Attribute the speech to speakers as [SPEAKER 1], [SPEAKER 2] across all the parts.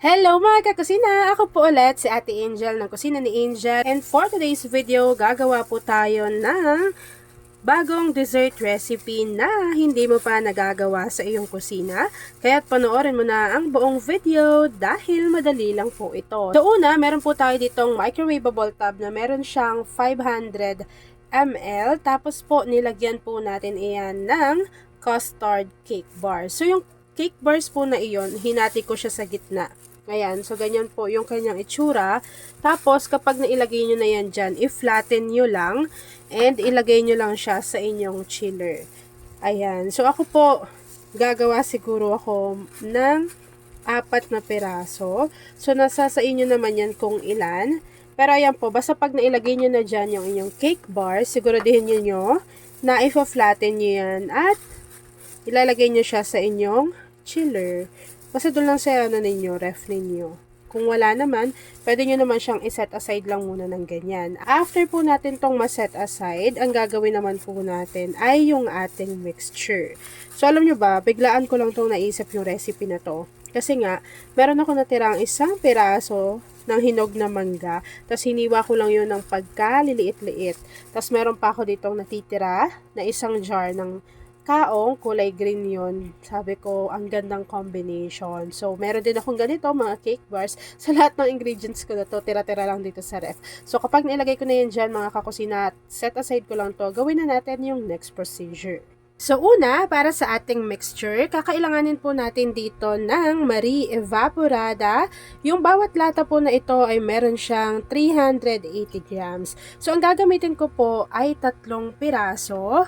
[SPEAKER 1] Hello mga kakusina! Ako po ulit si Ate Angel ng Kusina ni Angel. And for today's video, gagawa po tayo ng bagong dessert recipe na hindi mo pa nagagawa sa iyong kusina. Kaya't panoorin mo na ang buong video dahil madali lang po ito. So una, meron po tayo ditong microwavable tub na meron siyang 500 ml. Tapos po, nilagyan po natin iyan ng custard cake bar. So yung cake bars po na iyon, hinati ko siya sa gitna. Ayan, so ganyan po yung kanyang itsura. Tapos, kapag nailagay nyo na yan dyan, i-flatten nyo lang and ilagay nyo lang siya sa inyong chiller. Ayan, so ako po, gagawa siguro ako ng 4 na piraso. So, nasa sa inyo naman yan kung ilan. Pero ayan po, basta pag nailagay nyo na dyan yung inyong cake bar, siguraduhin nyo na i-flatten nyo yan at ilalagay nyo siya sa inyong chiller. Basta doon lang sa ninyo, ref ninyo. Kung wala naman, pwede nyo naman siyang iset aside lang muna ng ganyan. After po natin tong ma-set aside, ang gagawin naman po natin ay yung ating mixture. So alam nyo ba, biglaan ko lang tong naisip yung recipe na to. Kasi nga, meron ako natirang isang piraso ng hinog na mangga. Tapos hiniwa ko lang yun ng pagkaliliit-liit. Tapos meron pa ako ditong natitira na isang jar ng kaong, kulay green yun. Sabi ko, ang gandang combination. So, meron din akong ganito, mga cake bars. Sa lahat ng ingredients ko na to, tira-tira lang dito sa ref. So, kapag nailagay ko na yan dyan, mga kakusina, set aside ko lang to, gawin na natin yung next procedure. So, una, para sa ating mixture, kakailanganin po natin dito ng Marie Evaporada. Yung bawat lata po na ito ay meron siyang 380 grams. So, ang gagamitin ko po ay 3 piraso.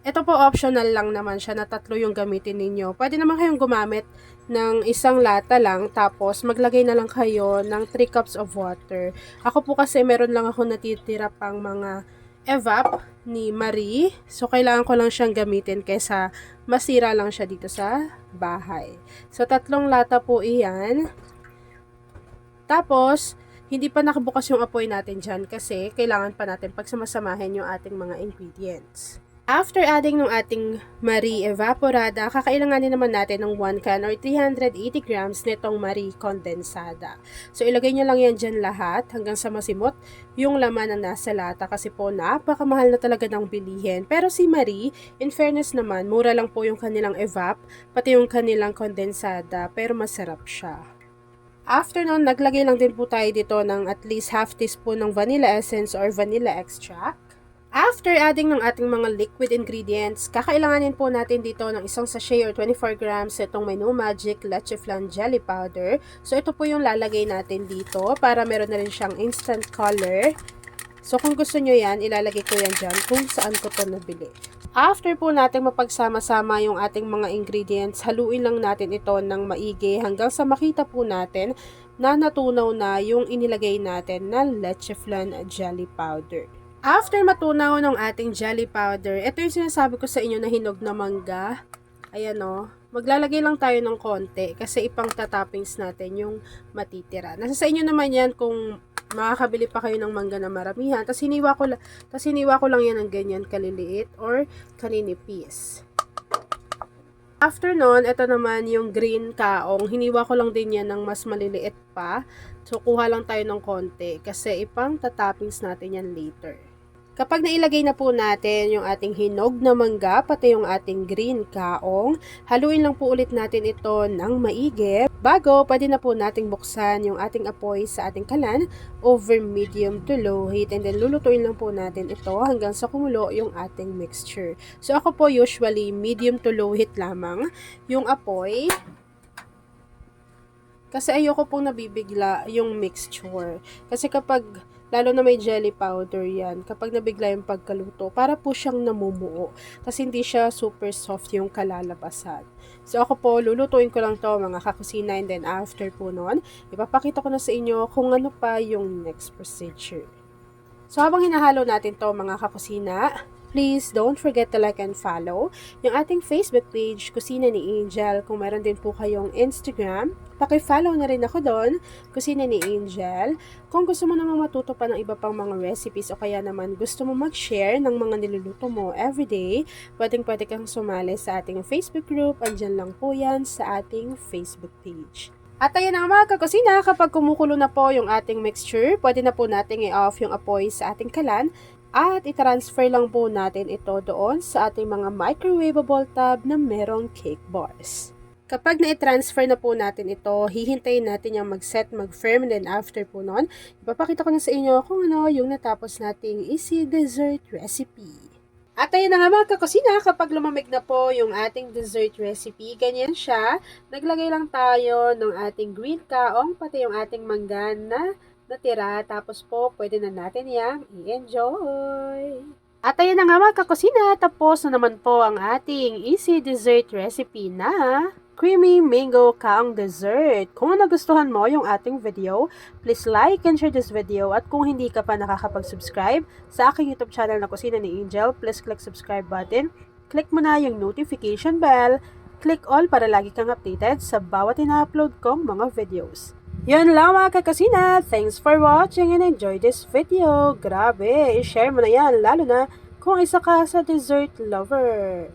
[SPEAKER 1] Ito po optional lang naman siya na 3 yung gamitin ninyo. Pwede naman kayong gumamit ng isang lata lang tapos maglagay na lang kayo ng 3 cups of water. Ako po kasi meron lang ako natitira pang mga evap ni Marie. So kailangan ko lang siyang gamitin kaysa masira lang siya dito sa bahay. So 3 lata po iyan. Tapos hindi pa nakabukas yung apoy natin dyan kasi kailangan pa natin pagsamasamahin yung ating mga ingredients. After adding ng ating Marie Evaporada, kakailanganin naman natin ng 1 can or 380 grams nitong Marie Condensada. So, ilagay nyo lang yan dyan lahat hanggang sa masimot yung laman na nasa lata kasi po napakamahal na talaga ng bilihin. Pero si Marie, in fairness naman, mura lang po yung kanilang evap, pati yung kanilang condensada, pero masarap siya. After nun, naglagay lang din po tayo dito ng at least half teaspoon ng vanilla essence or vanilla extract. After adding ng ating mga liquid ingredients, kakailanganin po natin dito ng isang sachet or 24 grams itong Menu Magic Leche Flan Jelly Powder. So, ito po yung lalagay natin dito para meron na rin siyang instant color. So, kung gusto nyo yan, ilalagay ko yan dyan kung saan ko to nabili. After po natin mapagsama-sama yung ating mga ingredients, haluin lang natin ito ng maigi hanggang sa makita po natin na natunaw na yung inilagay natin na Leche Flan Jelly Powder. After matunaw ng ating jelly powder, ito yung sinasabi ko sa inyo na hinog na mangga. Ayan o. Maglalagay lang tayo ng konti kasi ipang tatoppings natin yung matitira. Nasa sa inyo naman yan kung makakabili pa kayo ng mangga na maramihan. Tapos hiniwa ko lang yan ng ganyan kaliliit or kaninipis. After nun, ito naman yung green kaong. Hiniwa ko lang din yan ng mas maliliit pa. So, kuha lang tayo ng konti kasi ipang tatoppings natin yan later. Kapag nailagay na po natin yung ating hinog na mangga, pati yung ating green kaong, haluin lang po ulit natin ito ng maigi. Bago, pwede na po nating buksan yung ating apoy sa ating kalan over medium to low heat. And then, lulutuin lang po natin ito hanggang sa kumulo yung ating mixture. So, ako po usually medium to low heat lamang yung apoy. Kasi ayoko pong nabibigla yung mixture. Kasi kapag lalo na may jelly powder yan, kapag nabigla yung pagkaluto, para po siyang namumuo. Kasi hindi siya super soft yung kalalabasan. So ako po, lulutuin ko lang to mga kakusina, and then after po nun, ipapakita ko na sa inyo kung ano pa yung next procedure. So habang hinahalo natin to mga kakusina, please don't forget to like and follow yung ating Facebook page, Kusina ni Angel. Kung meron din po kayong Instagram, paki-follow na rin ako doon, Kusina ni Angel. Kung gusto mo namang matuto pa ng iba pang mga recipes o kaya naman gusto mo mag-share ng mga niluluto mo everyday, pwede kang sumali sa ating Facebook group. Andyan lang po yan sa ating Facebook page. At ayan na mga kakusina, kapag kumukulo na po yung ating mixture, pwede na po natin i-off yung apoy sa ating kalan at i-transfer lang po natin ito doon sa ating mga microwavable tub na merong cake bars. Kapag na-transfer na po natin ito, hihintayin natin yung mag-set, mag-firm, and then after po nun, ipapakita ko na sa inyo kung ano yung natapos nating easy dessert recipe. At ayun na nga mga kakusina, kapag lumamig na po yung ating dessert recipe, ganyan siya. Naglagay lang tayo ng ating green kaong, pati yung ating mangga na natira. Tapos po, pwede na natin yang i-enjoy. At ayun na nga mga kakusina, tapos na naman po ang ating easy dessert recipe na creamy mango kaong dessert. Kung nagustuhan mo yung ating video, please like and share this video. At kung hindi ka pa nakakapag-subscribe sa aking YouTube channel na Kusina ni Angel, please click subscribe button. Click mo na yung notification bell. Click all para lagi kang updated sa bawat ina-upload kong mga videos. Yun lang mga kakasina. Thanks for watching and enjoy this video. Grabe, i-share mo na yan, lalo na kung isa ka sa dessert lover.